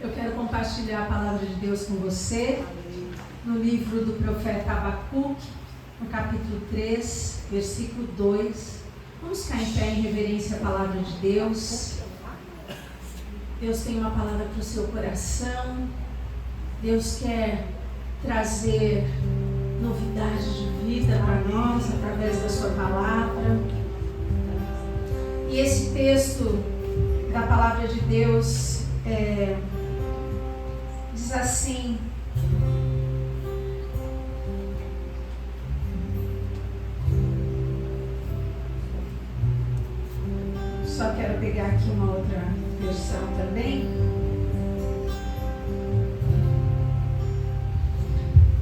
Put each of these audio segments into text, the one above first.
Eu quero compartilhar a palavra de Deus com você no livro do profeta Abacuque, no capítulo 3, versículo 2. Vamos ficar em pé em reverência à palavra de Deus. Deus tem uma palavra para o seu coração. Deus quer trazer novidade de vida para nós através da sua palavra. E esse texto da palavra de Deus diz assim: só quero pegar aqui uma outra versão também.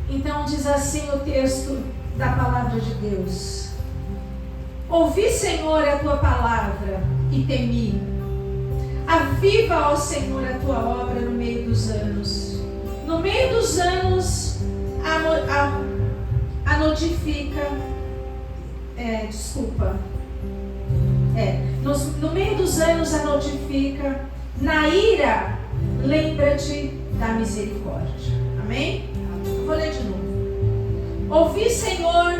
Então diz assim o texto da palavra de Deus: ouvi, Senhor, a tua palavra e temi. Aviva, ó Senhor, a tua obra no meio dos anos. No meio dos anos a notifica. No meio dos anos a notifica. Na ira, lembra-te da misericórdia. Amém? Vou ler de novo. Ouvi, Senhor,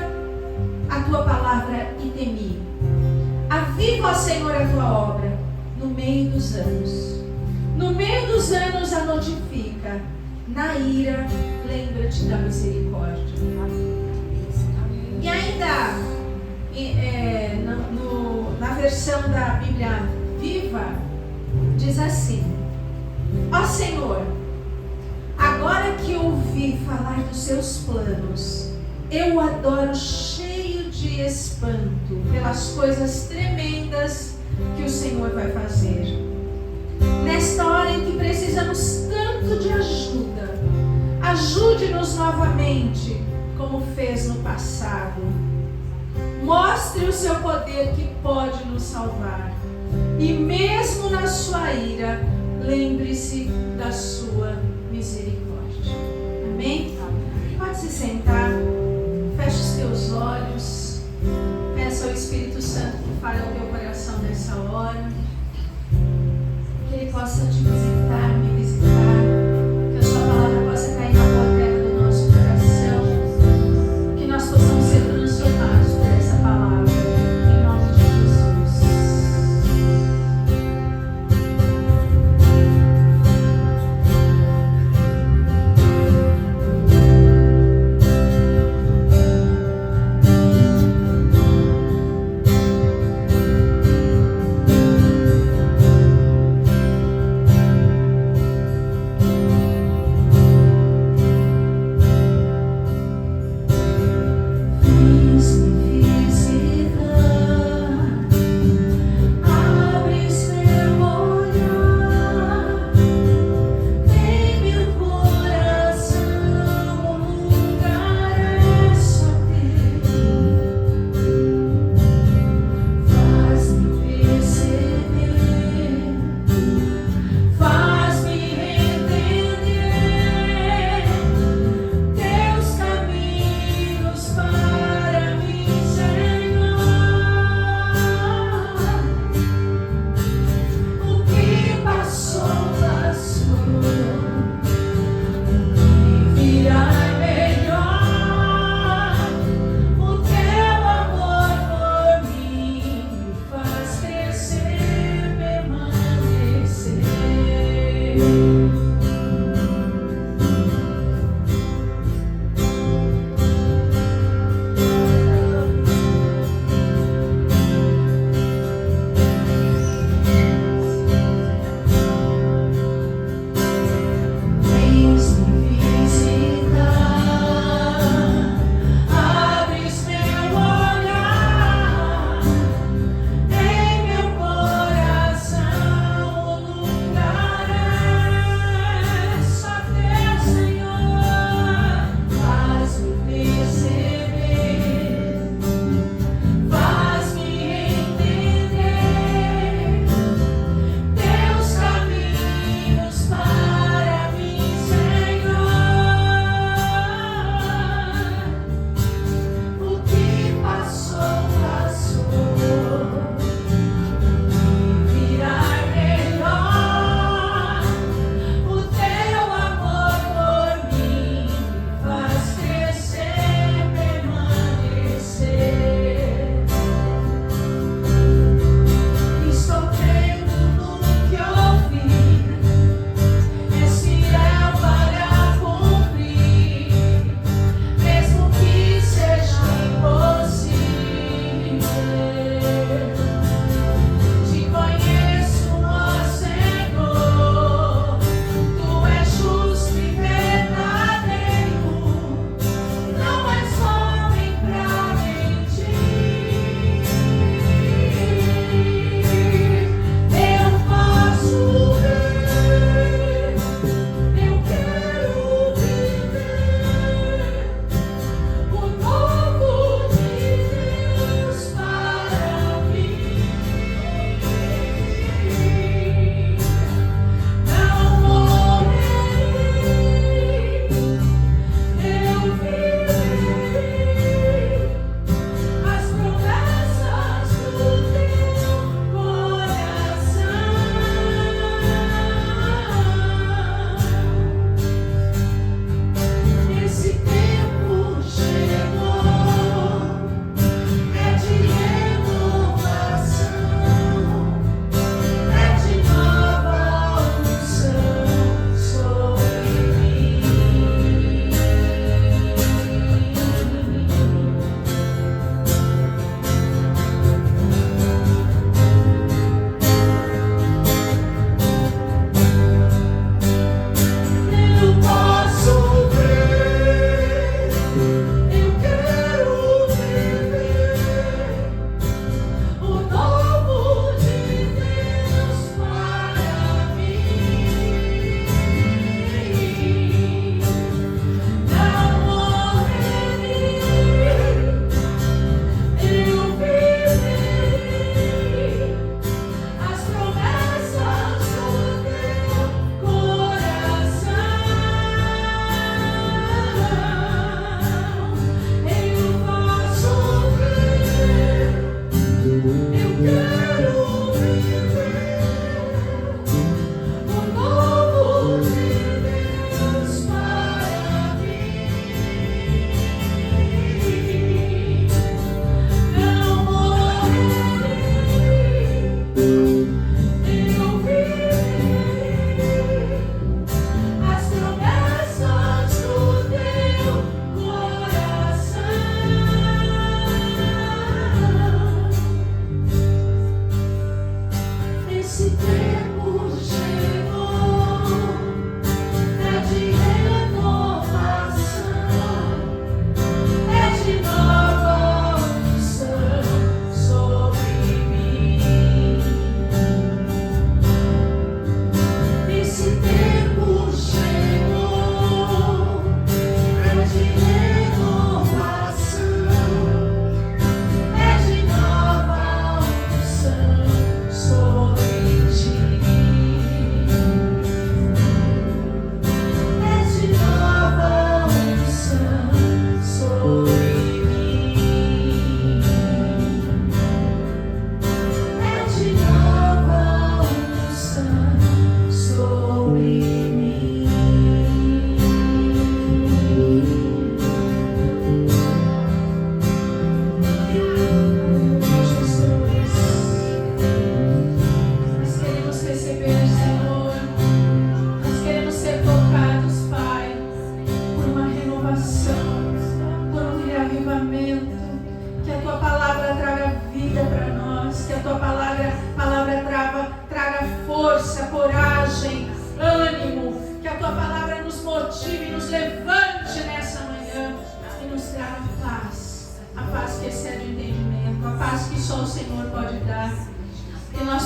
a tua palavra e temi. Aviva, ó Senhor, a tua obra no meio dos anos. No meio dos anos a notifica. Na ira, lembra-te da misericórdia. E ainda, na versão da Bíblia Viva, diz assim: ó Senhor, agora que ouvi falar dos seus planos, eu o adoro cheio de espanto pelas coisas tremendas que o Senhor vai fazer. Nesta hora em que precisamos tanto de ajuda, ajude-nos novamente, como fez no passado. Mostre o seu poder que pode nos salvar. E mesmo na sua ira, lembre-se da sua misericórdia. Amém? Pode se sentar. Feche os teus olhos. Peça ao Espírito Santo que fale ao teu coração nessa hora. Que Ele possa te visitar, me visitar. Que a sua palavra possa cair na boa terra do nosso coração. Que nós possamos ser transformados por essa palavra. Em nome de Jesus.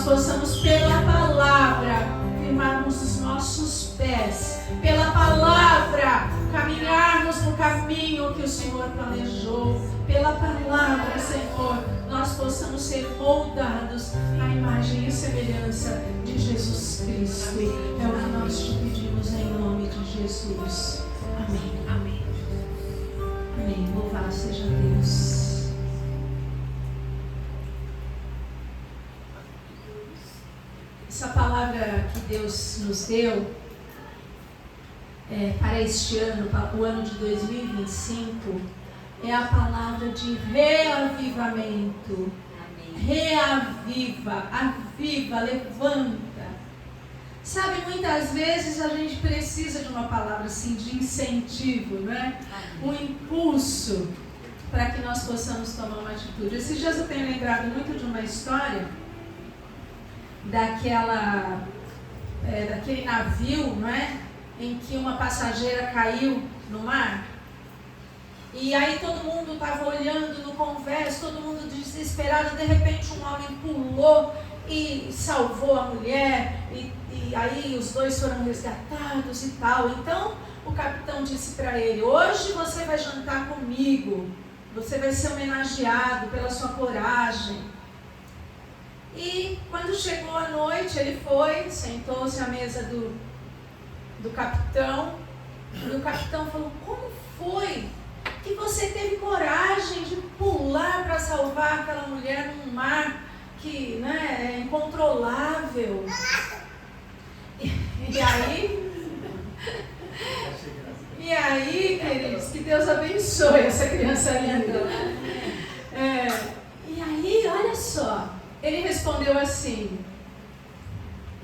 nós possamos, pela palavra, firmarmos os nossos pés, pela palavra, caminharmos no caminho que o Senhor planejou, pela palavra, Senhor, nós possamos ser moldados à imagem e semelhança de Jesus Cristo. É o que nós te pedimos em nome de Jesus. Amém. Amém. Amém. Louvado seja Deus. Essa palavra que Deus nos deu para este ano, para o ano de 2025, é a palavra de reavivamento. Amém. Reaviva, aviva, levanta. Sabe, muitas vezes a gente precisa de uma palavra assim, de incentivo, né? Um impulso para que nós possamos tomar uma atitude. Esses dias eu tenho lembrado muito de uma história daquele navio, não é? Em que uma passageira caiu no mar. E aí todo mundo estava olhando no convés, todo mundo desesperado. De repente um homem pulou e salvou a mulher. E aí os dois foram resgatados e tal. Então o capitão disse para ele: hoje você vai jantar comigo. Você vai ser homenageado pela sua coragem. E quando chegou a noite, ele foi, sentou-se à mesa do capitão. E o capitão falou: como foi que você teve coragem de pular para salvar aquela mulher num mar que, né, é incontrolável? E aí, queridos, que Deus abençoe essa criança linda. E aí, olha só, ele respondeu assim: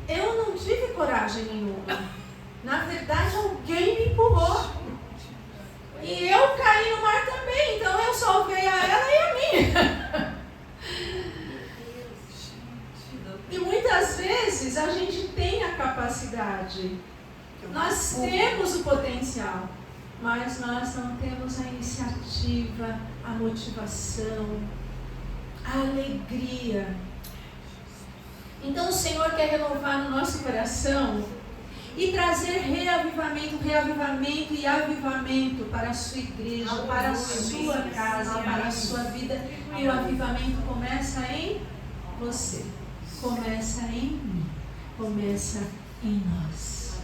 eu não tive coragem nenhuma. Na verdade, alguém me empurrou. E eu caí no mar também, então eu salvei a ela e a minha. E muitas vezes a gente tem a capacidade, nós temos o potencial, mas nós não temos a iniciativa, a motivação, a alegria. Então o Senhor quer renovar no nosso coração e trazer reavivamento e avivamento para a sua igreja, para a sua casa, para a sua vida. E o avivamento começa em você, começa em mim, começa em nós.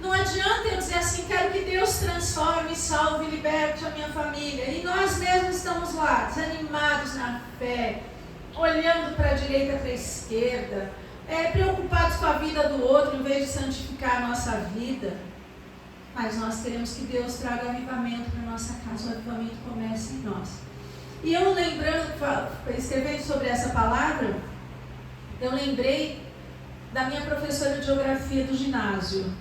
Não adianta eu dizer assim: quero que Deus transforme, salve e liberte a minha família. E nós mesmos estamos lá, desanimados na fé, olhando para a direita e para a esquerda, preocupados com a vida do outro em vez de santificar a nossa vida. Mas nós queremos que Deus traga avivamento para a nossa casa. O avivamento começa em nós. E eu lembrando, escrevendo sobre essa palavra, eu lembrei da minha professora de geografia do ginásio.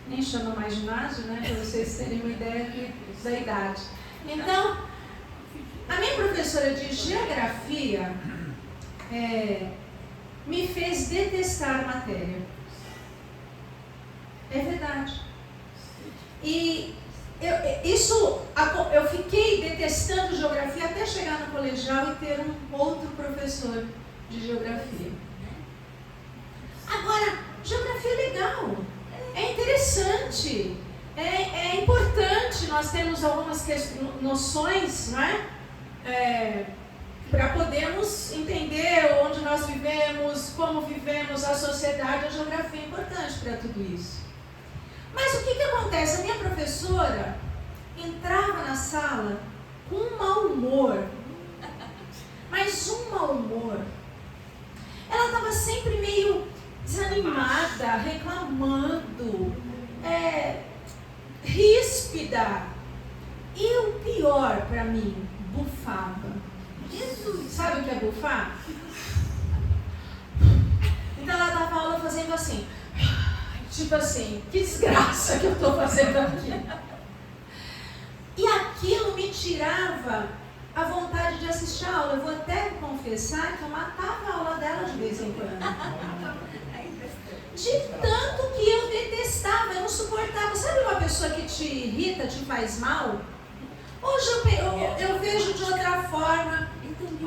Nem chama mais ginásio, né? Para vocês terem uma ideia da idade. Então, a minha professora de geografia me fez detestar a matéria. É verdade. E eu fiquei detestando geografia até chegar no colegial e ter um outro professor de geografia. Agora, geografia é legal, é interessante, é importante nós termos algumas noções, não é? Para podermos entender onde nós vivemos, como vivemos, a sociedade. A geografia é importante para tudo isso. Mas o que acontece? A minha professora entrava na sala com um mau humor, mas um mau humor. Ela estava sempre meio desanimada, reclamando, ríspida. E o pior para mim, bufava. Sabe o que é bufar? Então ela dava aula fazendo assim, tipo assim: que desgraça que eu estou fazendo aqui. E aquilo me tirava a vontade de assistir a aula. Eu vou até confessar que eu matava a aula dela de vez em quando. De tanto que eu detestava, eu não suportava. Sabe uma pessoa que te irrita, te faz mal? Hoje eu vejo de outra forma.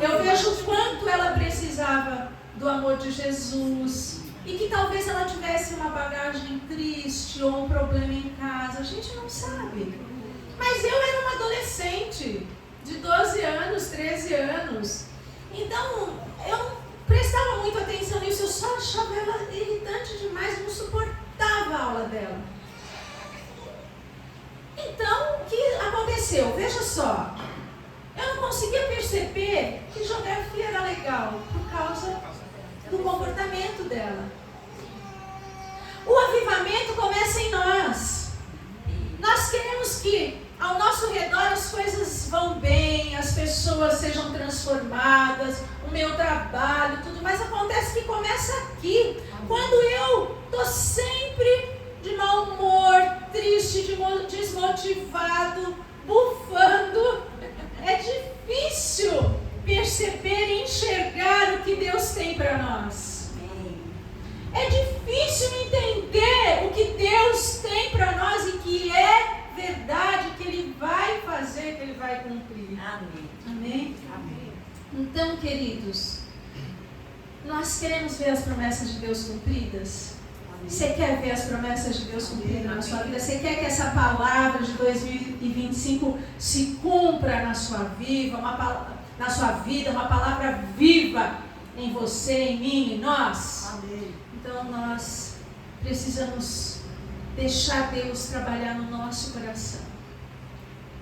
Eu vejo o quanto ela precisava do amor de Jesus. E que talvez ela tivesse uma bagagem triste ou um problema em casa. A gente não sabe. Mas eu era uma adolescente de 12 anos, 13 anos. Então, eu não prestava muito atenção nisso. Eu só achava ela irritante demais. Não suportava a aula dela. Então, o que aconteceu? Veja só. Eu não conseguia perceber que geografia era legal por causa do comportamento dela. O avivamento começa em nós. Nós queremos que ao nosso redor as coisas vão bem, as pessoas sejam transformadas, o meu trabalho, tudo, mas acontece que começa aqui. Quando eu estou sempre de mau humor, triste, desmotivado, bufando, é difícil perceber e enxergar o que Deus tem para nós. É difícil entender o que Deus tem para nós e que é verdade, que Ele vai fazer, que Ele vai cumprir. Amém. Amém? Amém. Então, queridos, nós queremos ver as promessas de Deus cumpridas? Amém. Você quer ver as promessas de Deus cumpridas na sua vida? Você quer que essa palavra de 2025 se cumpra na sua vida, uma palavra viva em você, em mim, em nós? Amém. Então nós precisamos deixar Deus trabalhar no nosso coração.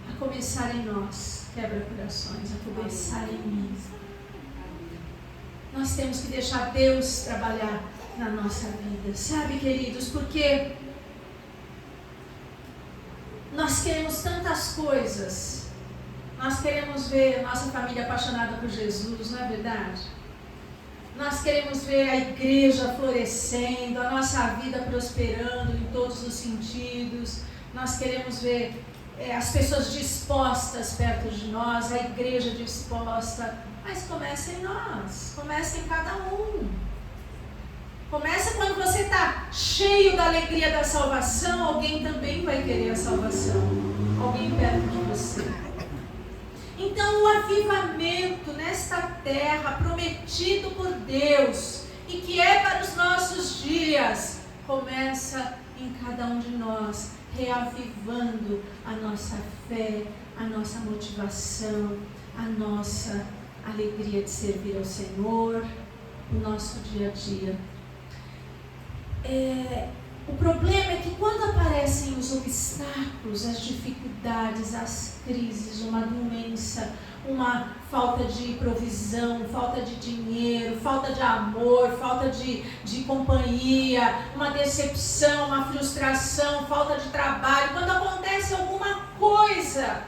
A começar em nós, quebra-corações, a começar em mim. Nós temos que deixar Deus trabalhar na nossa vida. Sabe, queridos, porque nós queremos tantas coisas. Nós queremos ver a nossa família apaixonada por Jesus, não é verdade? Nós queremos ver a igreja florescendo, a nossa vida prosperando em todos os sentidos. Nós queremos ver as pessoas dispostas perto de nós, a igreja disposta. Mas começa em nós, começa em cada um. Começa quando você está cheio da alegria da salvação, alguém também vai querer a salvação. Alguém perto de você. Então o avivamento nesta terra prometido por Deus e que é para os nossos dias, começa em cada um de nós, reavivando a nossa fé, a nossa motivação, a nossa alegria de servir ao Senhor, o nosso dia a dia. O problema é que quando aparecem os obstáculos, as dificuldades, as crises, uma doença, uma falta de provisão, falta de dinheiro, falta de amor, falta de companhia, uma decepção, uma frustração, falta de trabalho, quando acontece alguma coisa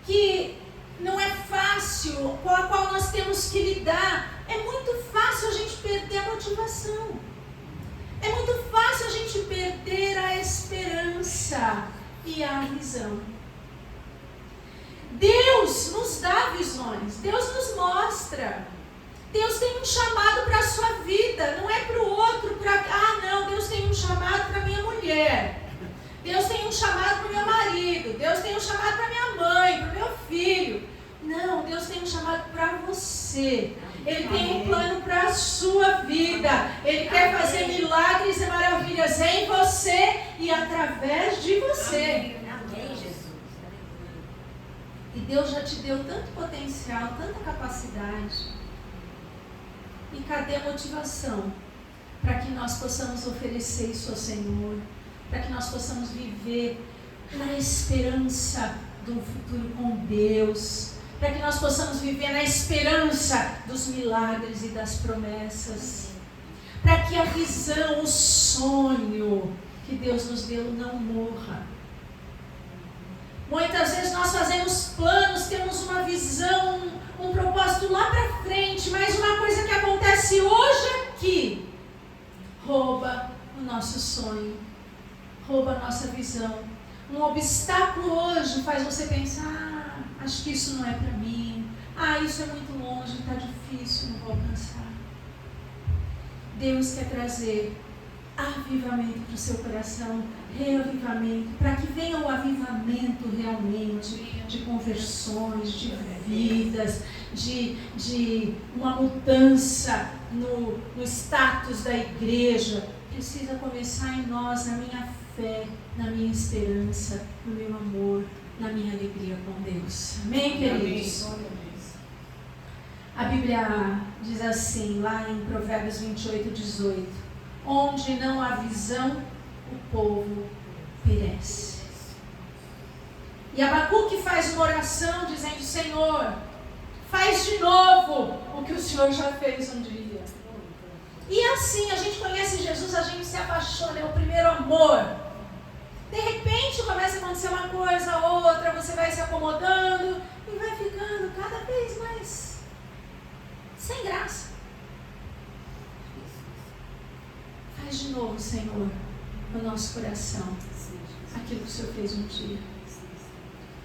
que não é fácil, com a qual nós temos que lidar, é muito fácil a gente perder a motivação. É muito fácil a gente perder a esperança e a visão. Deus nos dá visões, Deus nos mostra. Deus tem um chamado para a sua vida, não é para o outro, Deus tem um chamado para a minha mulher. Deus tem um chamado para o meu marido, Deus tem um chamado para a minha mãe, para o meu filho. Não, Deus tem um chamado para você. Ele tem um plano para a sua vida. Ele quer fazer milagres e maravilhas em você e através de você. Amém, Jesus. E Deus já te deu tanto potencial, tanta capacidade. E cadê a motivação? Para que nós possamos oferecer isso ao Senhor. Para que nós possamos viver na esperança de um futuro com Deus. Para que nós possamos viver na esperança dos milagres e das promessas. Para que a visão, o sonho que Deus nos deu não morra. Muitas vezes nós fazemos planos, temos uma visão, um propósito lá para frente, mas uma coisa que acontece hoje aqui rouba o nosso sonho, rouba a nossa visão. Um obstáculo hoje faz você pensar, acho que isso não é para mim. Isso é muito longe, está difícil, não vou alcançar. Deus quer trazer avivamento para o seu coração, reavivamento, para que venha o avivamento realmente de conversões, de vidas, de uma mudança no status da igreja. Precisa começar em nós, na minha fé, na minha esperança, no meu amor, na minha alegria com Deus. Amém, queridos? A Bíblia diz assim, lá em Provérbios 28, 18: onde não há visão, o povo perece. E Abacuque faz uma oração dizendo: Senhor, faz de novo o que o Senhor já fez um dia. E assim, a gente conhece Jesus, a gente se apaixona, é o primeiro amor. De repente começa a acontecer uma coisa, outra, você vai se acomodando e vai ficando cada vez mais sem graça. Faz de novo, Senhor, no nosso coração aquilo que o Senhor fez um dia.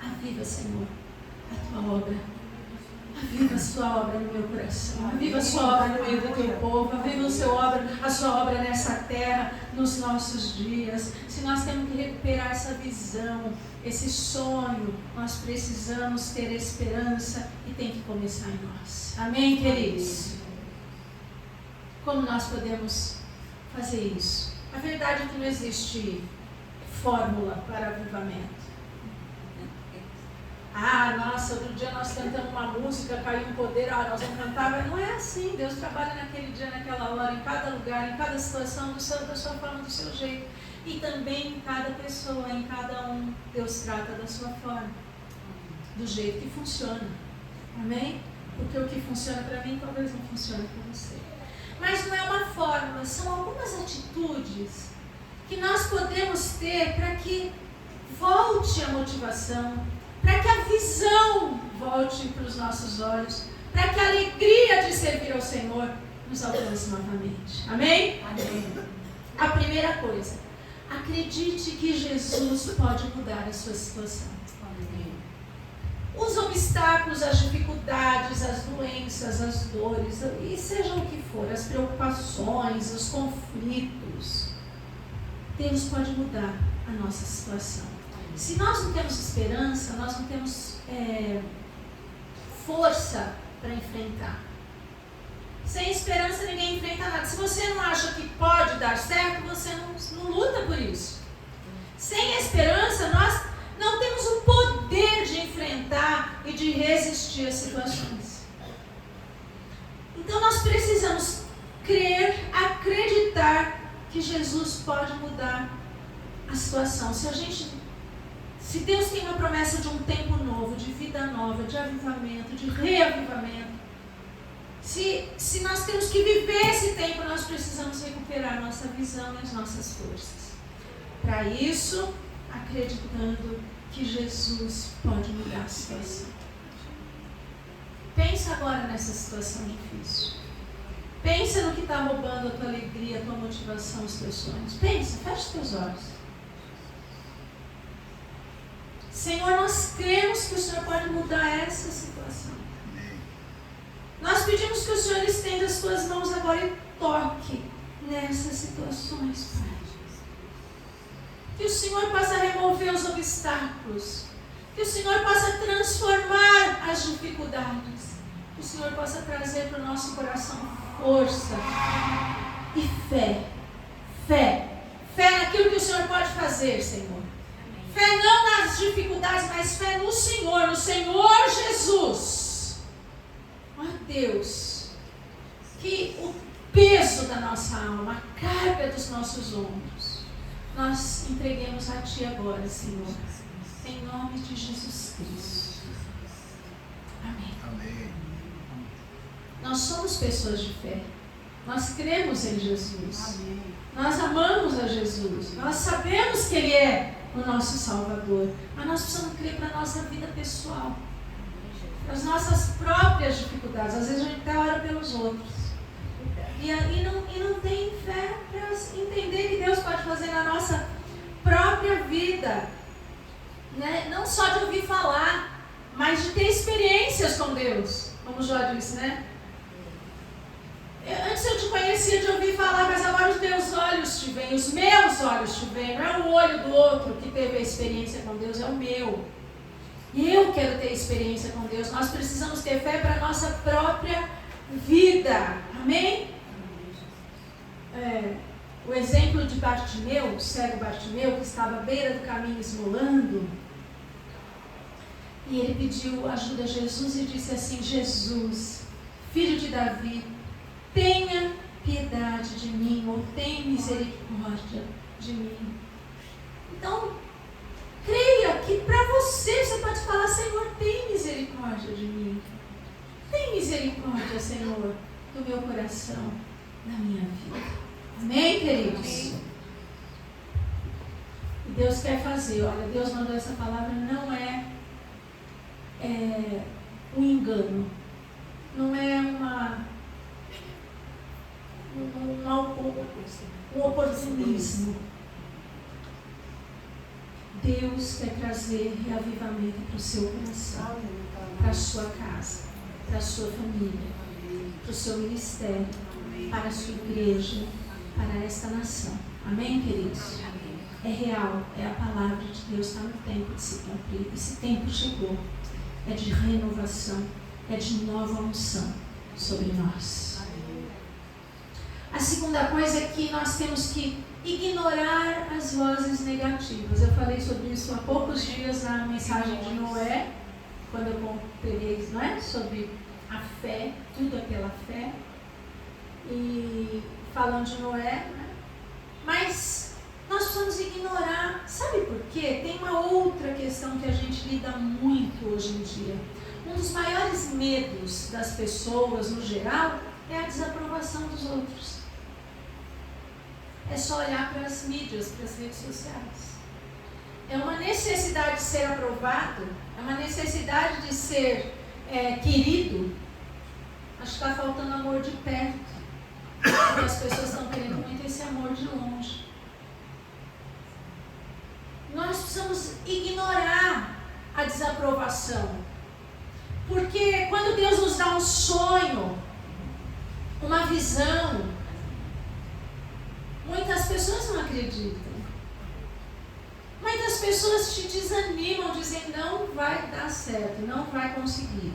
Aviva, Senhor, a tua obra. Aviva a sua obra no meu coração. Aviva a sua obra no meio do teu povo. Aviva a sua obra nessa terra, nos nossos dias. Se nós temos que recuperar essa visão, esse sonho, nós precisamos ter esperança e tem que começar em nós. Amém, queridos? Como nós podemos fazer isso? A verdade é que não existe fórmula para avivamento. Nossa, outro dia nós cantamos uma música, caiu um poder, nós vamos cantar, mas não é assim. Deus trabalha naquele dia, naquela hora, em cada lugar, em cada situação, da sua forma, do seu jeito. E também em cada pessoa, em cada um, Deus trata da sua forma, do jeito que funciona. Amém? Porque o que funciona para mim, talvez não funcione para você. Mas não é uma fórmula, são algumas atitudes que nós podemos ter para que volte a motivação, para que a visão volte para os nossos olhos, para que a alegria de servir ao Senhor nos alcance novamente. Amém? Amém. A primeira coisa, acredite que Jesus pode mudar a sua situação. Amém. Os obstáculos, as dificuldades, as doenças, as dores, e seja o que for, as preocupações, os conflitos, Deus pode mudar a nossa situação. Se nós não temos esperança, nós não temos força para enfrentar. Sem esperança ninguém enfrenta nada. Se você não acha que pode dar certo, você não luta por isso. Sem esperança, nós não temos o poder de enfrentar e de resistir às situações. Então nós precisamos crer, acreditar que Jesus pode mudar a situação. Se Deus tem uma promessa de um tempo novo, de vida nova, de avivamento, de reavivamento, se nós temos que viver esse tempo, nós precisamos recuperar nossa visão e as nossas forças. Para isso, acreditando que Jesus pode mudar a situação. Pensa agora nessa situação difícil. Pensa no que está roubando a tua alegria, a tua motivação, os teus sonhos. Pensa, fecha os teus olhos. Senhor, nós cremos que o Senhor pode mudar essa situação. Nós pedimos que o Senhor estenda as tuas mãos agora e toque nessas situações, Pai. Que o Senhor possa remover os obstáculos. Que o Senhor possa transformar as dificuldades. Que o Senhor possa trazer para o nosso coração força e fé. Fé naquilo que o Senhor pode fazer, Senhor. Fé não nas dificuldades, mas fé no Senhor Jesus. Ó Deus, que o peso da nossa alma, a carga dos nossos ombros, nós entreguemos a Ti agora, Senhor, em nome de Jesus Cristo. Amém. Amém. Nós somos pessoas de fé. Nós cremos em Jesus. Amém. Nós amamos a Jesus. Nós sabemos que Ele é o nosso Salvador. Mas nós precisamos crer para a nossa vida pessoal, para as nossas próprias dificuldades. Às vezes a gente até ora pelos outros. E não tem fé para entender que Deus pode fazer na nossa própria vida. Né? Não só de ouvir falar, mas de ter experiências com Deus. Como Jó disse, né? Antes eu te conhecia de ouvir falar, mas agora os teus olhos te veem, os meus olhos te veem. Não é o olho do outro que teve a experiência com Deus, é o meu. Eu quero ter experiência com Deus. Nós precisamos ter fé para a nossa própria vida. Amém? O exemplo de Bartimeu, o cego Bartimeu, que estava à beira do caminho esmolando, e ele pediu ajuda a Jesus e disse assim: Jesus, filho de Davi, tenha piedade de mim, ou tenha misericórdia de mim. Então, creia que para você pode falar: Senhor, tem misericórdia de mim. Tem misericórdia, Senhor, do meu coração, da minha vida. Amém, queridos? E Deus quer fazer. Olha, Deus mandou essa palavra, não é um engano. Não é um oportunismo. Deus quer trazer reavivamento para o seu coração, para a sua casa, para a sua família, para o seu ministério, para a sua igreja, para esta nação. Amém, queridos? É real, é a palavra de Deus, está no tempo de se cumprir. Esse tempo chegou. É de renovação, é de nova unção sobre nós. A segunda coisa é que nós temos que ignorar as vozes negativas. Eu falei sobre isso há poucos dias na mensagem de Noé, quando eu preguei, não é? Sobre a fé, tudo é pela fé. E falando de Noé, né? Mas nós precisamos ignorar. Sabe por quê? Tem uma outra questão que a gente lida muito hoje em dia. Um dos maiores medos das pessoas, no geral, é a desaprovação dos outros. É só olhar para as mídias, para as redes sociais. É uma necessidade de ser aprovado, é uma necessidade de ser querido. Acho que está faltando amor de perto. Porque as pessoas estão querendo muito esse amor de longe. Nós precisamos ignorar a desaprovação. Porque quando Deus nos dá um sonho, uma visão, muitas pessoas não acreditam. Muitas pessoas te desanimam, dizem: não vai dar certo, não vai conseguir.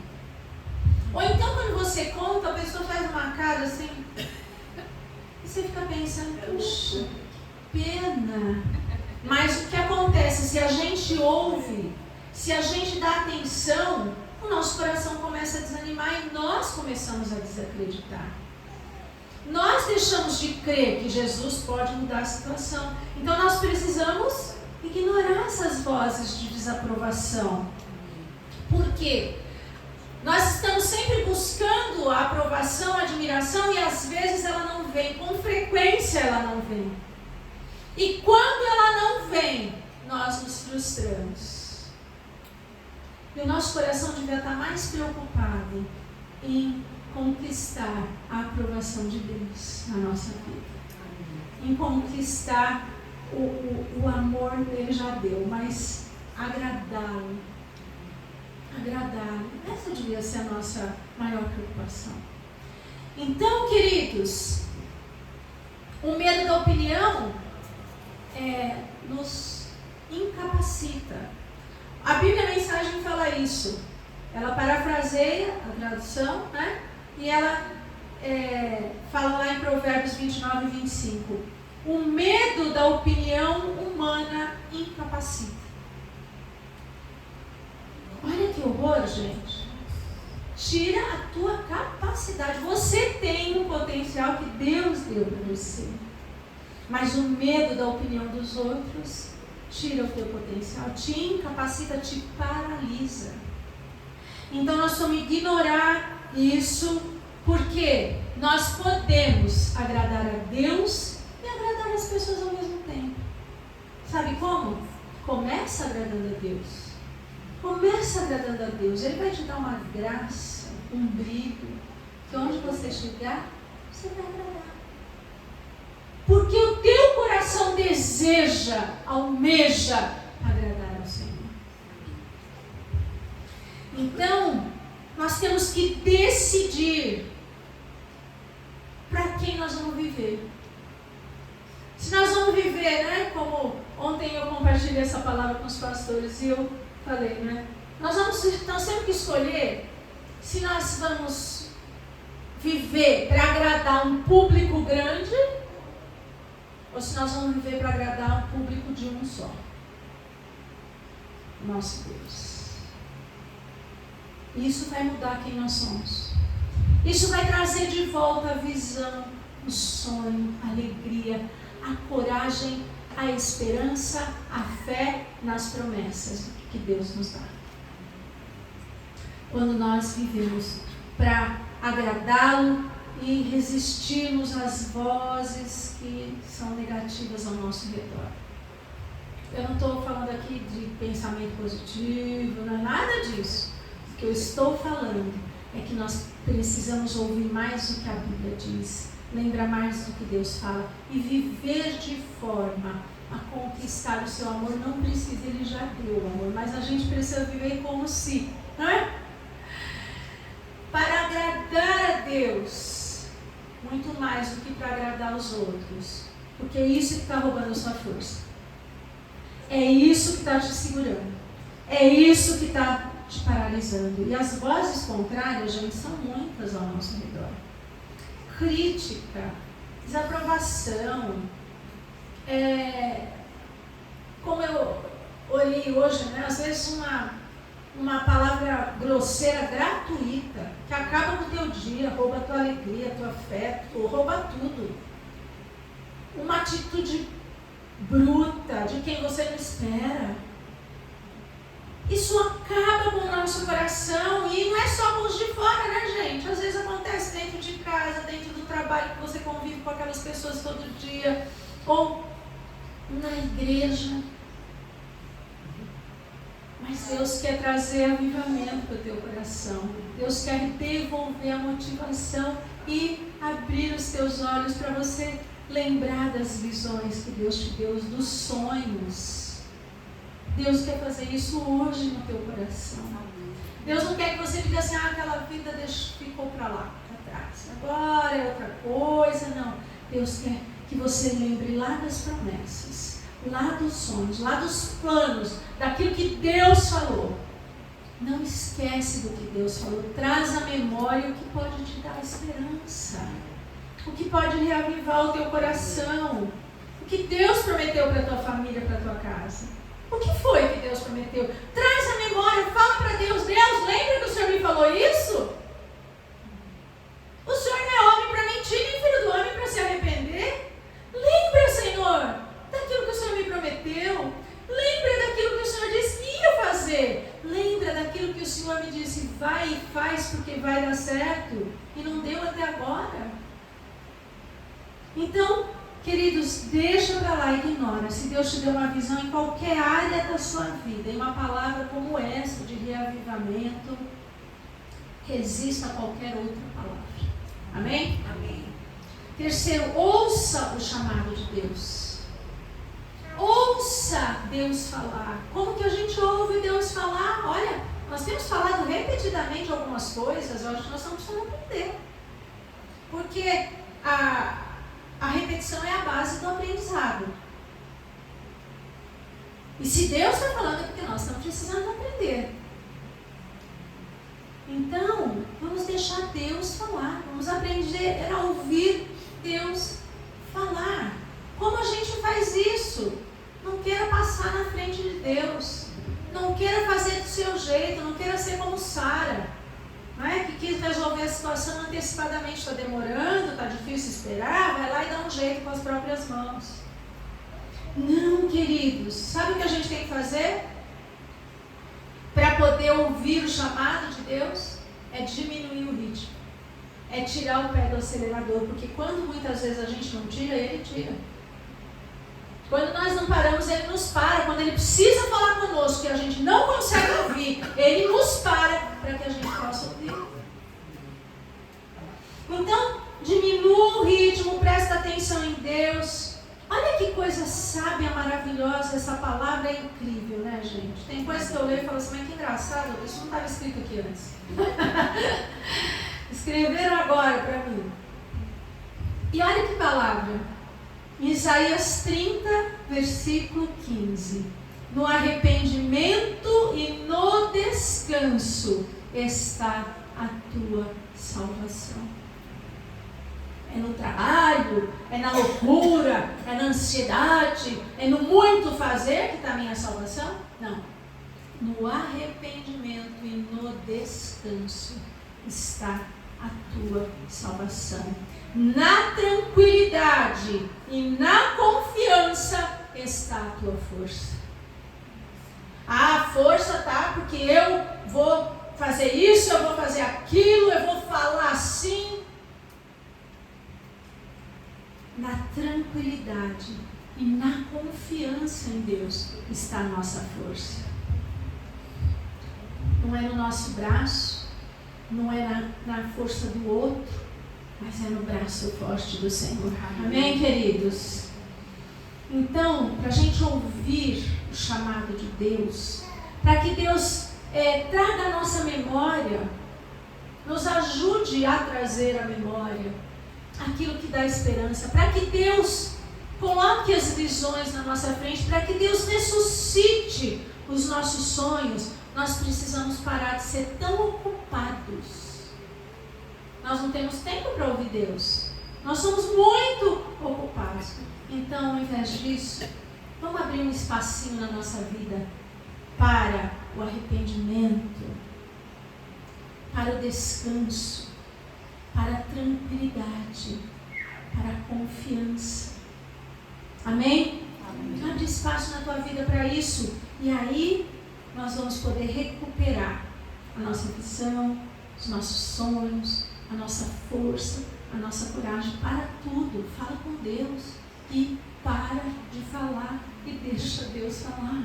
Ou então quando você conta, a pessoa faz uma cara assim, e você fica pensando: puxa, pena. Mas o que acontece, se a gente ouve, se a gente dá atenção, o nosso coração começa a desanimar e nós começamos a desacreditar. Nós deixamos de crer que Jesus pode mudar a situação. Então nós precisamos ignorar essas vozes de desaprovação. Por quê? Nós estamos sempre buscando a aprovação, a admiração, e às vezes ela não vem, com frequência ela não vem. E quando ela não vem, nós nos frustramos. E o nosso coração devia estar mais preocupado em conquistar a aprovação de Deus na nossa vida. Em conquistar o amor dele já deu, mas agradá-lo. Agradá-lo. Essa devia ser a nossa maior preocupação. Então, queridos, o medo da opinião nos incapacita. A Bíblia, a mensagem, fala isso. Ela parafraseia a tradução, né? E ela fala lá em Provérbios 29 e 25. O medo da opinião humana incapacita. Olha que horror, gente. Tira a tua capacidade. Você tem um potencial que Deus deu para você. Mas o medo da opinião dos outros tira o teu potencial, te incapacita, te paralisa. Então nós vamos ignorar isso, porque nós podemos agradar a Deus e agradar as pessoas ao mesmo tempo. Sabe como? Começa agradando a Deus. Começa agradando a Deus. Ele vai te dar uma graça, um brilho, que onde você chegar, você vai agradar. Porque o teu coração deseja, almeja agradar ao Senhor. Então, nós temos que decidir para quem nós vamos viver. Se nós vamos viver, né, como ontem eu compartilhei essa palavra com os pastores e eu falei, né, Nós vamos então sempre que escolher se nós vamos viver para agradar um público grande ou se nós vamos viver para agradar um público de um só. Nosso Deus. Isso vai mudar quem nós somos. Isso vai trazer de volta a visão, o sonho, a alegria, a coragem, a esperança, a fé nas promessas que Deus nos dá. Quando nós vivemos para agradá-lo e resistirmos às vozes que são negativas ao nosso redor. Eu não estou falando aqui de pensamento positivo, não é nada disso. O que eu estou falando é que nós precisamos ouvir mais o que a Bíblia diz, lembrar mais do que Deus fala e viver de forma a conquistar o seu amor. Não precisa, Ele já deu o amor, mas a gente precisa viver como se, não é? Para agradar a Deus, muito mais do que para agradar os outros, porque é isso que está roubando a sua força, é isso que está te segurando, é isso que está te paralisando. E as vozes contrárias, gente, são muitas ao nosso redor. Crítica, desaprovação, como eu olhei hoje, né, às vezes uma palavra grosseira, gratuita, que acaba com o teu dia, rouba a tua alegria, a tua fé, rouba tudo. Uma atitude bruta, de quem você não espera. Isso acaba com o nosso coração, e não é só com os de fora, né, gente? Às vezes acontece dentro de casa, dentro do trabalho, que você convive com aquelas pessoas todo dia, ou na igreja. Mas Deus quer trazer avivamento para o teu coração. Deus quer devolver a motivação e abrir os teus olhos para você lembrar das visões que Deus te deu, dos sonhos. Deus quer fazer isso hoje no teu coração. Deus não quer que você diga assim, aquela vida ficou para lá, para trás. Agora é outra coisa. Não. Deus quer que você lembre lá das promessas, lá dos sonhos, lá dos planos, daquilo que Deus falou. Não esquece do que Deus falou. Traz à memória o que pode te dar esperança, o que pode reavivar o teu coração, o que Deus prometeu para a tua família, para a tua casa. O que foi que Deus prometeu? Traz à memória, fala para Deus. Deus, lembra que o Senhor me falou isso? O Senhor não é homem para mentir, nem filho do homem para se arrepender. Lembra, Senhor, daquilo que o Senhor me prometeu. Lembra daquilo que o Senhor disse que ia fazer. Lembra daquilo que o Senhor me disse, vai e faz porque vai dar certo. E não deu até agora. Então, queridos, deixa para lá, ignora. Se Deus te deu uma visão em qualquer área da sua vida, em uma palavra como essa de reavivamento, resista a qualquer outra palavra. Amém? Amém. Terceiro, ouça o chamado de Deus. Ouça Deus falar. Como que a gente ouve Deus falar? Olha, nós temos falado repetidamente algumas coisas, eu acho que nós estamos precisando aprender. Porque a repetição é a base do aprendizado. E se Deus está falando é porque nós estamos precisando aprender. Então, vamos deixar Deus falar. Vamos aprender a ouvir Deus falar. Como a gente faz isso? Não queira passar na frente de Deus. Não queira fazer do seu jeito. Não queira ser como Sara, não é? Que quis resolver a situação antecipadamente. Está demorando, está difícil esperar. Vai lá e dá um jeito com as próprias mãos. Não, queridos. Sabe o que a gente tem que fazer? Para poder ouvir o chamado de Deus? É diminuir o ritmo. É tirar o pé do acelerador. Porque quando muitas vezes a gente não tira, Ele tira. Quando nós não paramos, Ele nos para. Quando Ele precisa falar conosco e a gente não consegue ouvir, Ele nos para que a gente possa ouvir. Então, diminua o ritmo, presta atenção em Deus. Olha que coisa sábia, maravilhosa. Essa palavra é incrível, né, gente? Tem coisas que eu leio e falo assim, mas que engraçado, isso não estava escrito aqui antes. Escreveram agora para mim. E olha que palavra. Em Isaías 30, versículo 15. No arrependimento e no descanso está a tua salvação. É no trabalho, é na loucura, é na ansiedade, é no muito fazer que está a minha salvação? Não. No arrependimento e no descanso está a tua salvação. Na tranquilidade e na confiança está a tua força. A força tá porque eu vou fazer isso, eu vou fazer aquilo, eu vou falar assim. Na tranquilidade e na confiança em Deus está a nossa força. Não é no nosso braço, não é na força do outro, mas é no braço forte do Senhor. Amém, queridos? Então, para a gente ouvir o chamado de Deus, para que Deus traga a nossa memória, nos ajude a trazer a memória aquilo que dá esperança, para que Deus coloque as visões na nossa frente, para que Deus ressuscite os nossos sonhos, nós precisamos parar de ser tão ocupados. Nós não temos tempo para ouvir Deus. Nós somos muito ocupados. Então, ao invés disso, vamos abrir um espacinho na nossa vida para o arrependimento, para o descanso, para a tranquilidade, para a confiança. Amém? Amém. Abre espaço na tua vida para isso. E aí nós vamos poder recuperar a nossa visão, os nossos sonhos, a nossa força, a nossa coragem. Para tudo. Fala com Deus e para de falar e deixa Deus falar.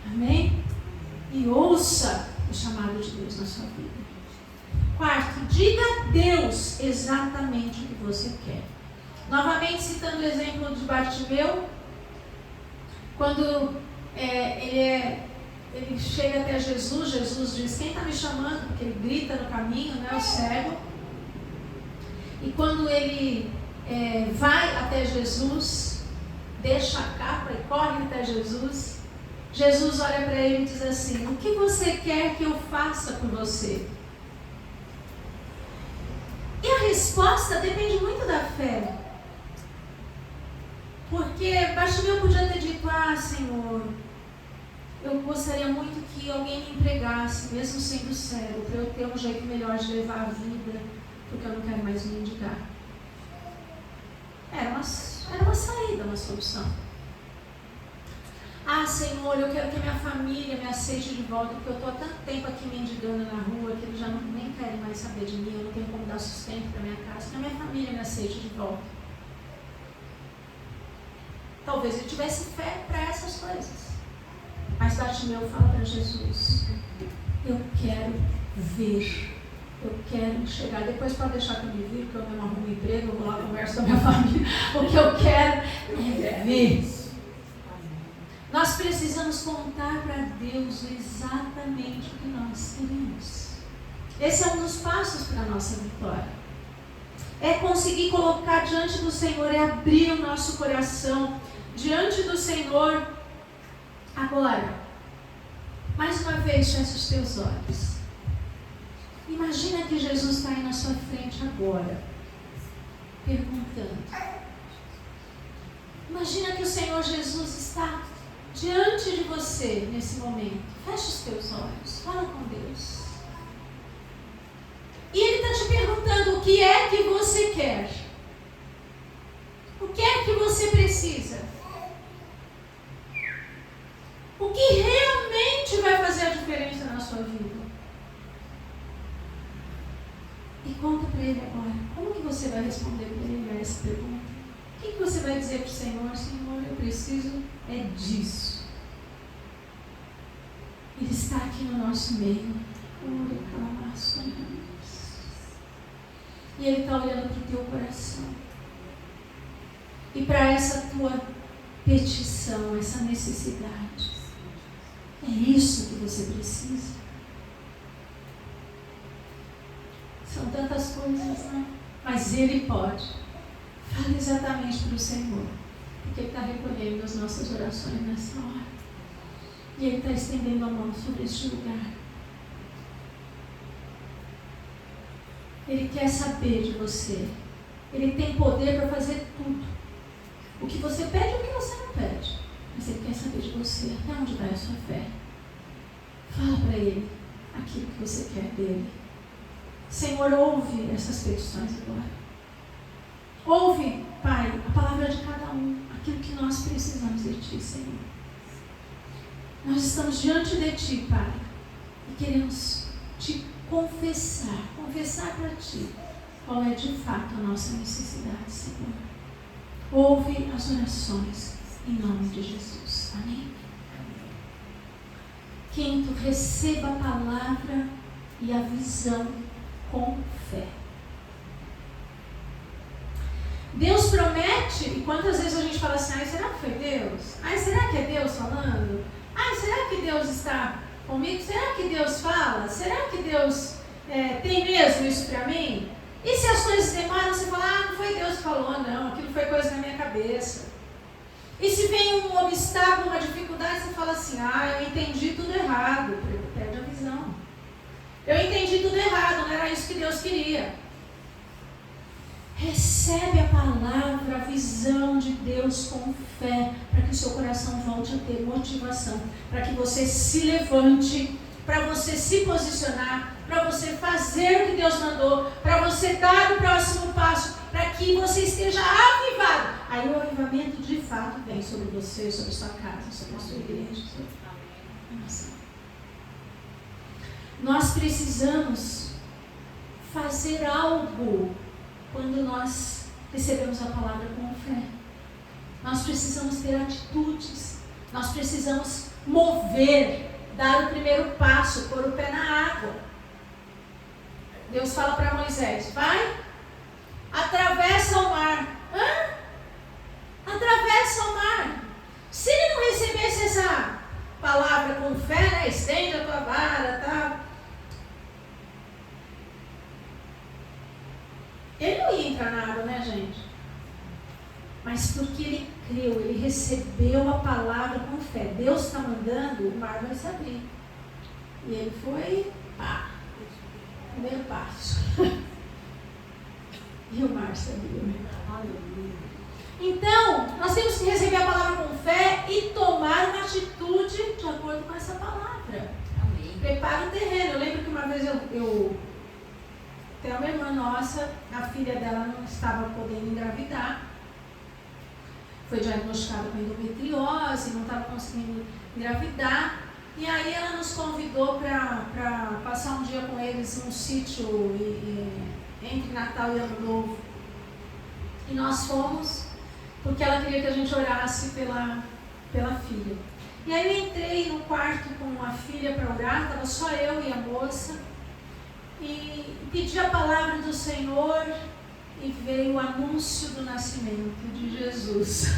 Amém? E ouça o chamado de Deus na sua vida. Quarto, diga a Deus exatamente o que você quer. Novamente citando o exemplo de Bartimeu, quando ele chega até Jesus, Jesus diz: quem está me chamando? Porque ele grita no caminho, né, o cego. E quando ele vai até Jesus, deixa a capa e corre até Jesus, Jesus olha para ele e diz assim: o que você quer que eu faça por você? E a resposta depende muito da fé. Porque Bartimeu podia ter dito: ah, Senhor, eu gostaria muito que alguém me empregasse, mesmo sendo cego, para eu ter um jeito melhor de levar a vida, porque eu não quero mais me mendigar. Era uma saída, uma solução. Ah, Senhor, eu quero que a minha família me aceite de volta, porque eu estou há tanto tempo aqui mendigando na rua que eles já nem querem mais saber de mim, eu não tenho como dar sustento para minha casa, que a minha família me aceite de volta. Talvez ele tivesse fé para essas coisas. Mas Bartimeu fala para Jesus: eu quero ver, eu quero chegar. Depois pode deixar que eu me vir, porque eu não arrumo emprego, eu vou lá converso com a minha família. O que eu quero é ver. Nós precisamos contar para Deus exatamente o que nós queremos. Esse é um dos passos para a nossa vitória. É conseguir colocar diante do Senhor, é abrir o nosso coração diante do Senhor. Agora, mais uma vez, feche os teus olhos. Imagina que Jesus está aí na sua frente agora, perguntando. Imagina que o Senhor Jesus está diante de você nesse momento. Feche os teus olhos, fala com Deus. E Ele está te perguntando: o que é que você quer? O que é que você precisa? O que realmente vai fazer a diferença na sua vida? E conta para Ele agora. Como que você vai responder para Ele a essa pergunta? O que você vai dizer para o Senhor? Senhor, eu preciso disso. Ele está aqui no nosso meio. E Ele está olhando para o teu coração. E para essa tua petição, essa necessidade. É isso que você precisa. São tantas coisas, né? Mas Ele pode. Fale exatamente para o Senhor. Porque Ele está recolhendo as nossas orações nessa hora. E Ele está estendendo a mão sobre este lugar. Ele quer saber de você. Ele tem poder para fazer tudo. O que você pede e o que você não pede. Mas Ele quer saber de você. Até onde vai a sua fé? Fala para Ele aquilo que você quer dele. Senhor, ouve essas petições agora. Ouve, Pai, a palavra de cada um. Aquilo que nós precisamos de Ti, Senhor. Nós estamos diante de Ti, Pai. E queremos Te confessar para Ti qual é de fato a nossa necessidade, Senhor. Ouve as orações em nome de Jesus. Amém? Quinto, receba a palavra e a visão com fé. Deus promete, e quantas vezes a gente fala assim, ai, será que foi Deus? Ai, será que é Deus falando? Ai, será que Deus está comigo? Será que Deus fala? Será que Deus tem mesmo isso para mim? E se as coisas demoram, você fala, ah, não foi Deus que falou, não, aquilo foi coisa na minha cabeça. E se vem um obstáculo, uma dificuldade, você fala assim, ah, eu entendi tudo errado. Perde a visão. Eu entendi tudo errado, não era isso que Deus queria. Recebe a palavra, a visão de Deus com fé, para que o seu coração volte a ter motivação, para que você se levante, para você se posicionar, para você fazer o que Deus mandou, para você dar o próximo passo, para que você esteja avivado. Aí o avivamento de fato vem sobre você, sobre sua casa, sobre a sua igreja, sobre a nação. Nós precisamos fazer algo quando nós recebemos a palavra com fé. Nós precisamos ter atitudes, nós precisamos mover, dar o primeiro passo, pôr o pé na água. Deus fala para Moisés, vai, atravessa o mar. Atravessa o mar. Se ele não recebesse essa palavra com fé, né, estende a tua vara, tá? Ele não ia entrar na água, né, gente? Mas porque ele creu, ele recebeu a palavra com fé. Deus está mandando, o mar vai se abrir. E ele foi, pá, primeiro passo. E o mar se abriu. Então, nós temos que receber a palavra com fé e tomar uma atitude de acordo com essa palavra. Amém. Prepara o terreno. Eu lembro que uma vez eu tem uma irmã nossa, a filha dela não estava podendo engravidar. Foi diagnosticada com endometriose, não estava conseguindo engravidar. E aí ela nos convidou para passar um dia com eles num sítio entre Natal e Ano Novo. E nós fomos, porque ela queria que a gente orasse pela filha. E aí eu entrei no quarto com a filha para orar, estava só eu e a moça. E pedi a palavra do Senhor e veio o anúncio do nascimento de Jesus.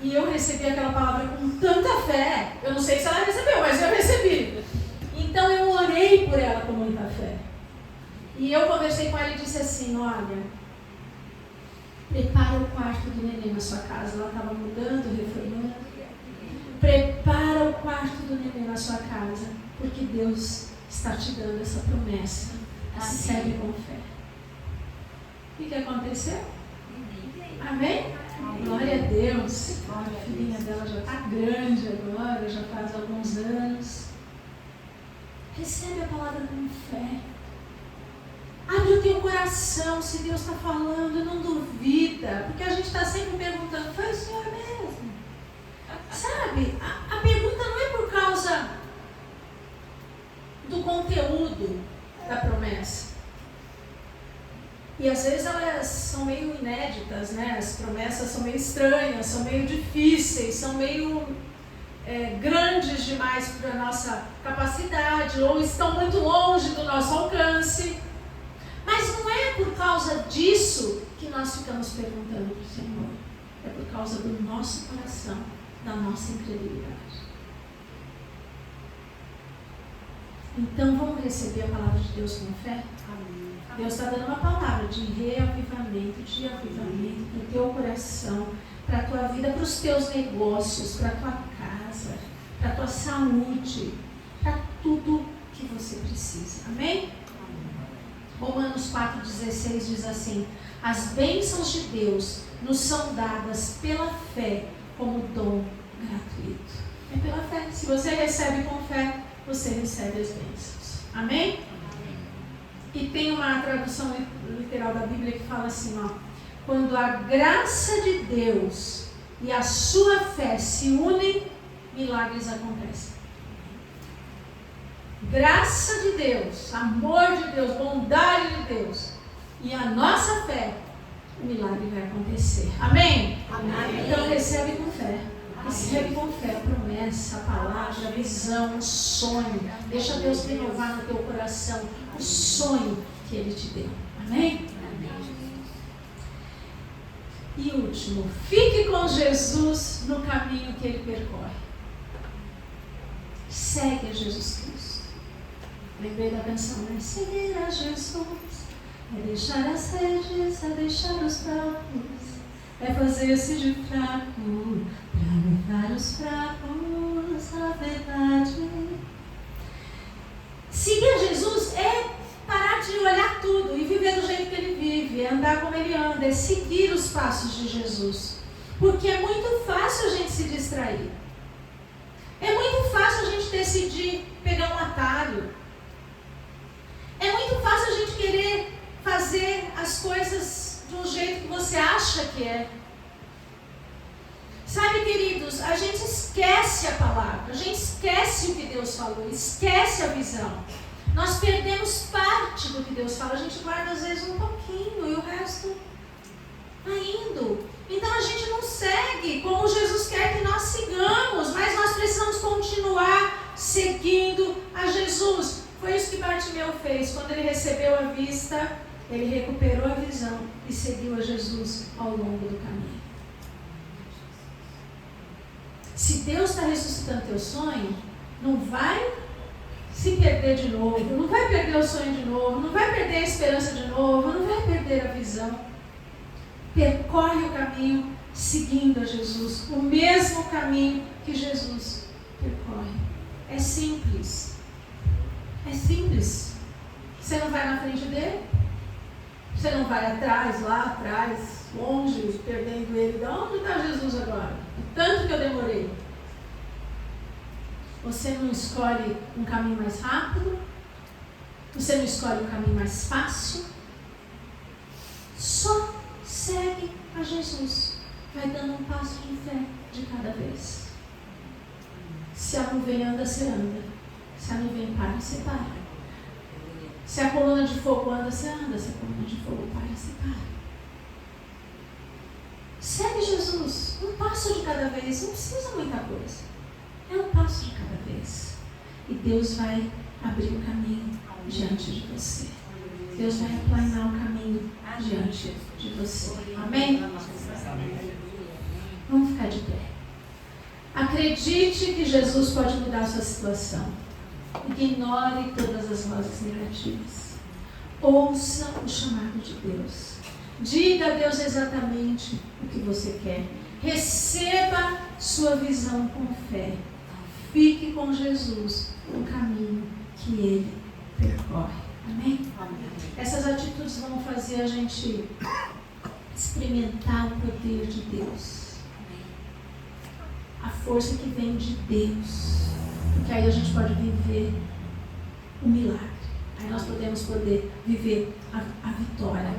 E eu recebi aquela palavra com tanta fé. Eu não sei se ela recebeu, mas eu recebi. Então eu orei por ela com muita fé. E eu conversei com ela e disse assim, olha, prepara o quarto do neném na sua casa. Ela estava mudando, reformando. Prepara o quarto do neném na sua casa, porque Deus está te dando essa promessa. Segue com fé. O que aconteceu? Amém? Glória a Deus. A filhinha dela já está grande agora, já faz alguns anos. Recebe a palavra com fé. Abre o teu coração, se Deus está falando, não duvida, porque a gente está sempre perguntando, foi o Senhor mesmo? Sabe, a pergunta não é por causa do conteúdo da promessa. E às vezes elas são meio inéditas, né? As promessas são meio estranhas, são meio difíceis, são meio grandes demais para a nossa capacidade, ou estão muito longe do nosso alcance. Mas não é por causa disso que nós ficamos perguntando para o Senhor. É por causa do nosso coração, da nossa incredulidade. Então vamos receber a palavra de Deus com fé? Amém. Deus está dando uma palavra de reavivamento, de avivamento para o teu coração, para a tua vida, para os teus negócios, para a tua casa. casa, para a tua saúde, para tudo que você precisa. Amém? Romanos 4,16 diz assim: as bênçãos de Deus nos são dadas pela fé como dom gratuito. É pela fé. Se você recebe com fé, você recebe as bênçãos. Amém? E tem uma tradução literal da Bíblia que fala assim, ó: quando a graça de Deus e a sua fé se unem, milagres acontecem. Graça de Deus, amor de Deus, bondade de Deus e a nossa fé, o milagre vai acontecer. Amém? Amém. Então recebe com fé. Recebe com fé a promessa, a palavra, a visão, o sonho. Deixa Deus renovar no teu coração o sonho que Ele te deu. Amém? E último, fique com Jesus no caminho que Ele percorre. Segue a Jesus Cristo. Lembrei da canção, né? Seguir a Jesus é deixar as redes, é deixar os fracos, é fazer-se de fraco para levar os fracos à verdade. Seguir a Jesus é parar de olhar tudo e viver do jeito que Ele vive, é andar como Ele anda, é seguir os passos de Jesus. Porque é muito fácil a gente se distrair. É muito fácil a gente decidir pegar um atalho. É muito fácil a gente querer fazer as coisas de um jeito que você acha que é. Sabe, queridos, a gente esquece a palavra, a gente esquece o que Deus falou, esquece a visão. Nós perdemos parte do que Deus fala, a gente guarda às vezes um pouquinho e o resto vai indo. Então a gente não segue como Jesus quer que nós sigamos, mas nós precisamos continuar seguindo a Jesus. Foi isso que Bartimeu fez. Quando ele recebeu a vista, ele recuperou a visão e seguiu a Jesus ao longo do caminho. Se Deus está ressuscitando teu sonho, não vai se perder de novo, não vai perder o sonho de novo, não vai perder a esperança de novo, não vai perder a visão. Percorre o caminho seguindo a Jesus, o mesmo caminho que Jesus percorre. É simples. É simples. Você não vai na frente dele, você não vai atrás, lá atrás, longe, perdendo ele. De onde está Jesus agora? O tanto que eu demorei. Você não escolhe um caminho mais rápido, você não escolhe um caminho mais fácil. Só segue a Jesus. Vai dando um passo de fé de cada vez. Se a nuvem anda, você anda. Se a nuvem para, você para. Se a coluna de fogo anda, você anda. Se a coluna de fogo para, você para. Segue Jesus. Um passo de cada vez. Não precisa muita coisa. É um passo de cada vez. E Deus vai abrir o caminho diante de você. Deus vai aplanar o caminho diante de você. Amém? Vamos ficar de pé. Acredite que Jesus pode mudar a sua situação. Ignore todas as vozes negativas. Ouça o chamado de Deus. Diga a Deus exatamente o que você quer. Receba sua visão com fé. Fique com Jesus no caminho que Ele percorre. Amém? Amém. Essas atitudes vão fazer a gente experimentar o poder de Deus. A força que vem de Deus. Porque aí a gente pode viver o milagre. Aí nós podemos viver a vitória.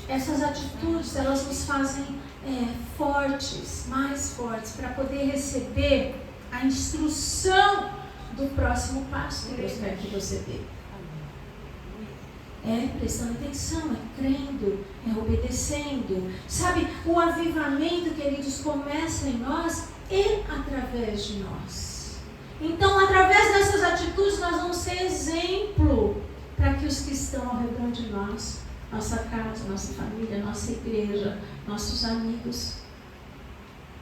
Essas atitudes, elas nos fazem fortes, mais fortes, para poder receber a instrução do próximo passo que Deus quer que você dê. É prestando atenção, é crendo, é obedecendo. Sabe, o avivamento, queridos, começa em nós e através de nós. Então, através dessas atitudes, nós vamos ser exemplo para que os que estão ao redor de nós, nossa casa, nossa família, nossa igreja, nossos amigos,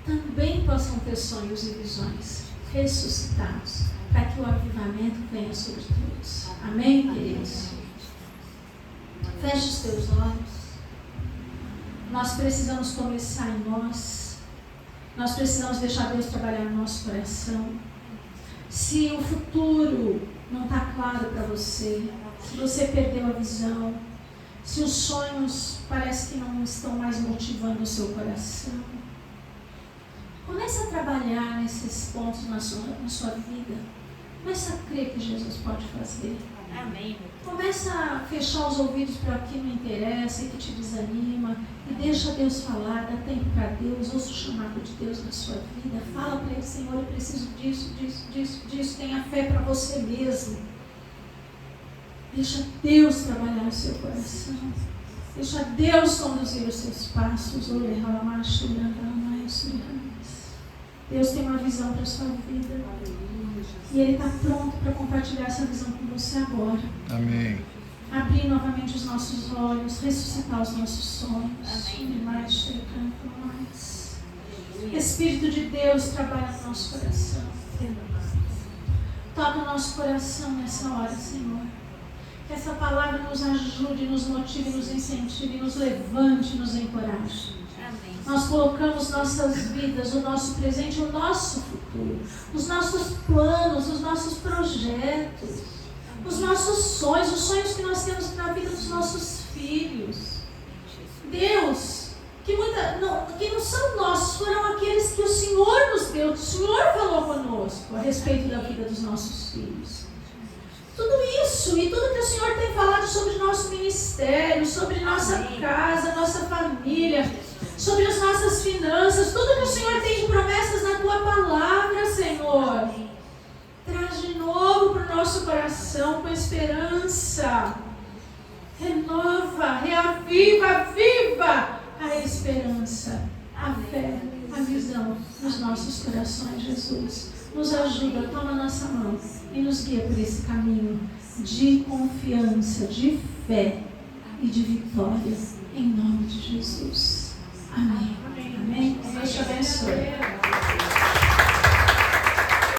também possam ter sonhos e visões ressuscitados, para que o avivamento venha sobre todos. Amém, queridos? Feche os teus olhos. Nós precisamos começar em nós. Nós precisamos deixar Deus trabalhar no nosso coração. Se o futuro não está claro para você, se você perdeu a visão, se os sonhos parece que não estão mais motivando o seu coração, comece a trabalhar nesses pontos na sua vida. Comece a crer que Jesus pode fazer. Amém. Começa a fechar os ouvidos para o que não interessa e que te desanima. E deixa Deus falar, dá tempo para Deus, ouça o chamado de Deus na sua vida. Fala para Ele, Senhor, eu preciso disso. Tenha fé para você mesmo. Deixa Deus trabalhar no seu coração. Deixa Deus conduzir os seus passos. Deus tem uma visão para a sua vida. E Ele está pronto para compartilhar essa visão com você agora. Amém. Abrir novamente os nossos olhos, ressuscitar os nossos sonhos. Amém. Espírito de Deus, trabalha no nosso coração. Toca o nosso coração nessa hora, Senhor. Que essa palavra nos ajude, nos motive, nos incentive, nos levante, nos encoraje. Amém. Nós colocamos nossas vidas, o nosso presente, o nosso futuro, os nossos planos, os nossos projetos, os nossos sonhos, os sonhos que nós temos na vida dos nossos filhos. Deus, que não são nossos, foram aqueles que o Senhor nos deu, o Senhor falou conosco a respeito da vida dos nossos filhos. Tudo isso e tudo que o Senhor tem falado sobre nosso ministério, sobre nossa casa, nossa família, sobre as nossas finanças, tudo que o Senhor tem de promessas na Tua palavra, Senhor. Traz de novo para o nosso coração com esperança. Renova, reaviva, viva a esperança, a fé, a visão nos nossos corações, Jesus. Nos ajuda, toma nossa mão e nos guia por esse caminho de confiança, de fé e de vitória, em nome de Jesus. Amém. Amém. Deus te abençoe.